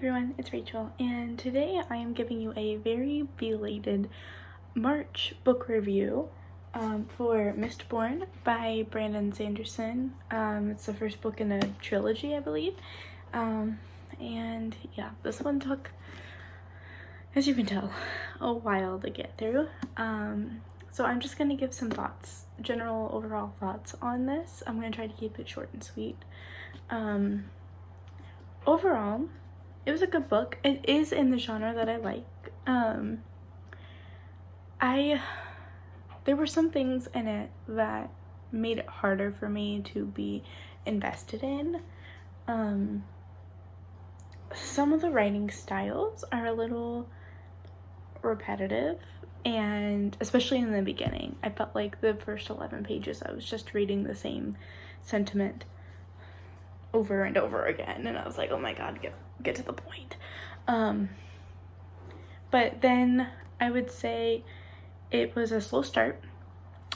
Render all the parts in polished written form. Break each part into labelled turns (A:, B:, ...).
A: everyone, it's Rachel, and today I am giving you a very belated March book review for Mistborn by Brandon Sanderson. It's the first book in a trilogy, I believe, and yeah, this one took, as you can tell, a while to get through. So I'm just going to give some thoughts, general overall thoughts on this. I'm going to try to keep it short and sweet. Overall, it was a good book. It is in the genre that I like. There were some things in it that made it harder for me to be invested in. Some of the writing styles are a little repetitive, and especially in the beginning, I felt like the first 11 pages I was just reading the same sentiment over and over again, and I was like, oh my god, get to the point. But then I would say it was a slow start,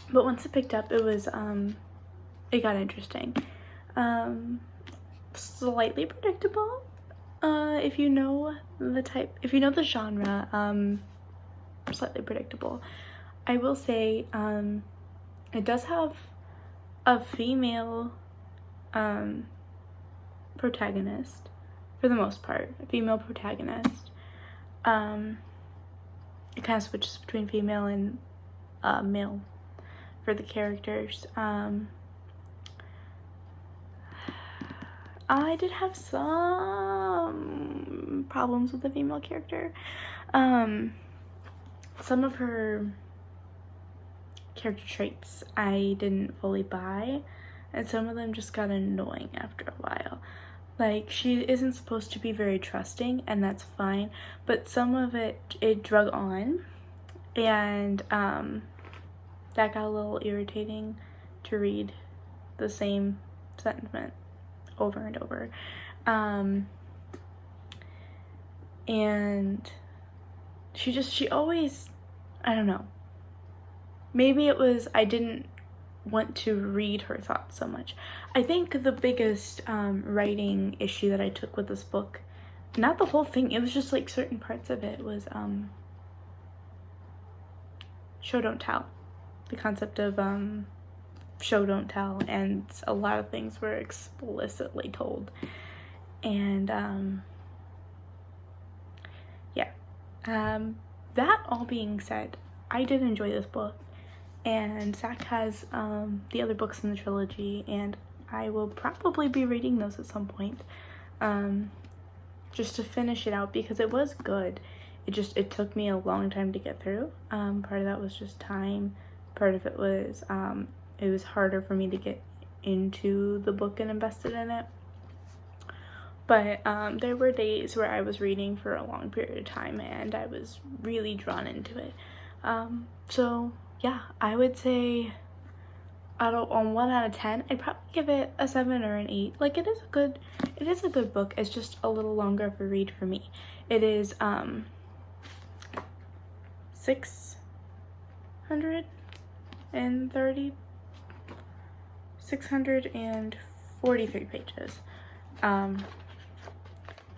A: but once it picked up, it it got interesting. Slightly predictable, if you know the genre. Slightly predictable. I will say it does have a female protagonist, for the most part, a female protagonist. It kind of switches between female and male for the characters. I did have some problems with the female character. Some of her character traits I didn't fully buy, and some of them just got annoying after a while. Like, she isn't supposed to be very trusting, and that's fine, but some of it drug on, and that got a little irritating to read the same sentiment over and over. And she always, I don't know, maybe it was I didn't want to read her thoughts so much. I think the biggest writing issue that I took with this book, not the whole thing, it was just like certain parts of it, was show don't tell. The concept of show don't tell, and a lot of things were explicitly told. And yeah, that all being said, I did enjoy this book, and Zach has the other books in the trilogy, and I will probably be reading those at some point, just to finish it out, because it was good. It took me a long time to get through. Part of that was just time. Part of it was harder for me to get into the book and invested in it. But there were days where I was reading for a long period of time, and I was really drawn into it. So yeah, I would say on 1 out of 10, I'd probably give it a 7 or an 8. Like, it is a good book. It's just a little longer of a read for me. It is 643 pages.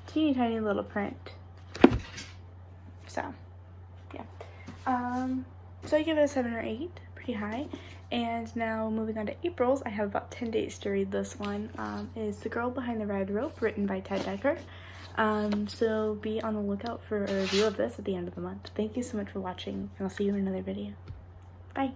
A: Teeny tiny little print. So yeah. So I give it a 7 or 8, pretty high. And now moving on to April's, I have about 10 days to read this one. Is The Girl Behind the Red Rope, written by Ted Dekker. So be on the lookout for a review of this at the end of the month. Thank you so much for watching, and I'll see you in another video. Bye!